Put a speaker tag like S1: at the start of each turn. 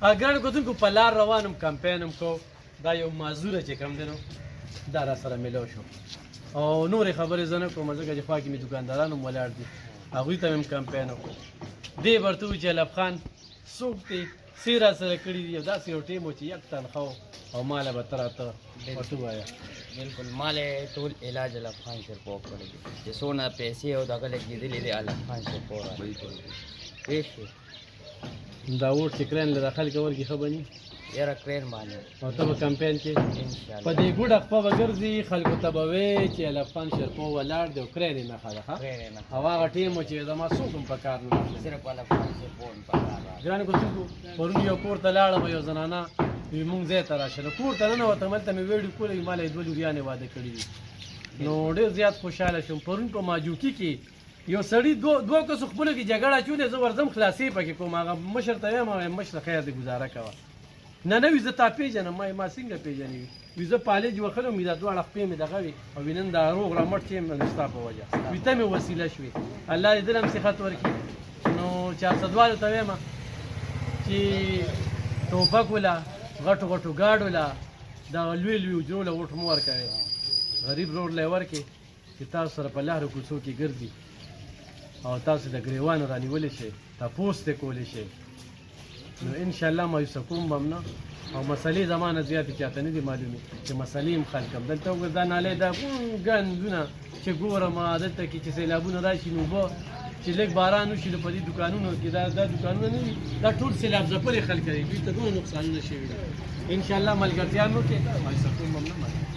S1: ګرانو کتونکو په لار روانم کمپاین هم کو دا یو معذوره چې کوم دی نو دا را سره میلاو شو او نورې خبرې زه نه کوم ځکه چې خوا کې مې دوکانداران هم ولاړ دي هغوی ته مې هم کمپاین وکړو دی به ورته ووایي چې علب خان څوک دی څه را سره کړي دي داسې یو ټیم و چې یک تنخوا او ماله به ته راته ورته ووایه
S2: بالکل مالې ټول علاج علب خان شرپو کړی دي چې څونه پیسې او دغه لګېدلې دي علب خان شرپو را پېښ شي
S1: دا ووټ چې کرین له داخل کې ورکړي ښه به ني
S2: یاره کرین باندې
S1: او ته به کمپاین کې
S2: انشاءالله
S1: په دې ګوډه خپه به ګرځي خلکو ته به وایې چې علب خان شرپو ولاړ دی او کرین یې نښه ده ښه
S2: کرین نه
S1: او هغه ټیم و چې زما څوک هم په کار نه راغلی
S2: صرف علب خان شرپو په کار راغلی.
S1: ګرانو کتونکو پرون یو کور ته لاړم یو زنانه وي مونږ ځای ته راشه نو کور ته ننوتم هلته مې ویډیو کوله وي ما له یې دوه لوریانې واده کړي دي نو ډېر زیات خوشحاله شوم پرون په ماجوکي کې یو سړي دوه کسو خپلو کې جګړه اچولې زه ورځم خلاصې پکې کوم هغه مشر ته وایم وایم مشره خیر دې ګزاره کوه نه وي زه تا پېژنم ما څنګه پېژنې وي زه پالج وخلم وي دا دواړه خپې مې دغه وي او وي نن دا روغ رامټ چې یم ستا په وجه وي ته مې وسیله شوې الله دې دل هم صحت ورکړي نو چارسدوالو ته وایم چې ټوپک وله غټو غټو ګاډو له دغه لوی لوی اجرو له وټ مو ورکوې غریب روډ له یې ورکړې چې تاسو سره په لارو کوڅو کې ګرځي او تاسو د ګریوانو رانیولی شئ تپوس ترې کولی شئ نو انشاءالله مایوسه کوم به هم نه او مسلې زما نه زیاتې چاته نه دي معلومې چې مسلې هم حل کړم دلته وګوره دا نالۍ دا ګندونه چې ګورم دلته کې چې سیلابونه راشي نو اوبه چې لږ باران وشي نو په دې دوکانونو کې دا دوکانونه نه وي دا ټول سیلاب ځپلې خلک دي دوی ته دومره نقصانونه شوي دي انشاءالله ملګرتیا مو کې مایوسه کوم به هم نه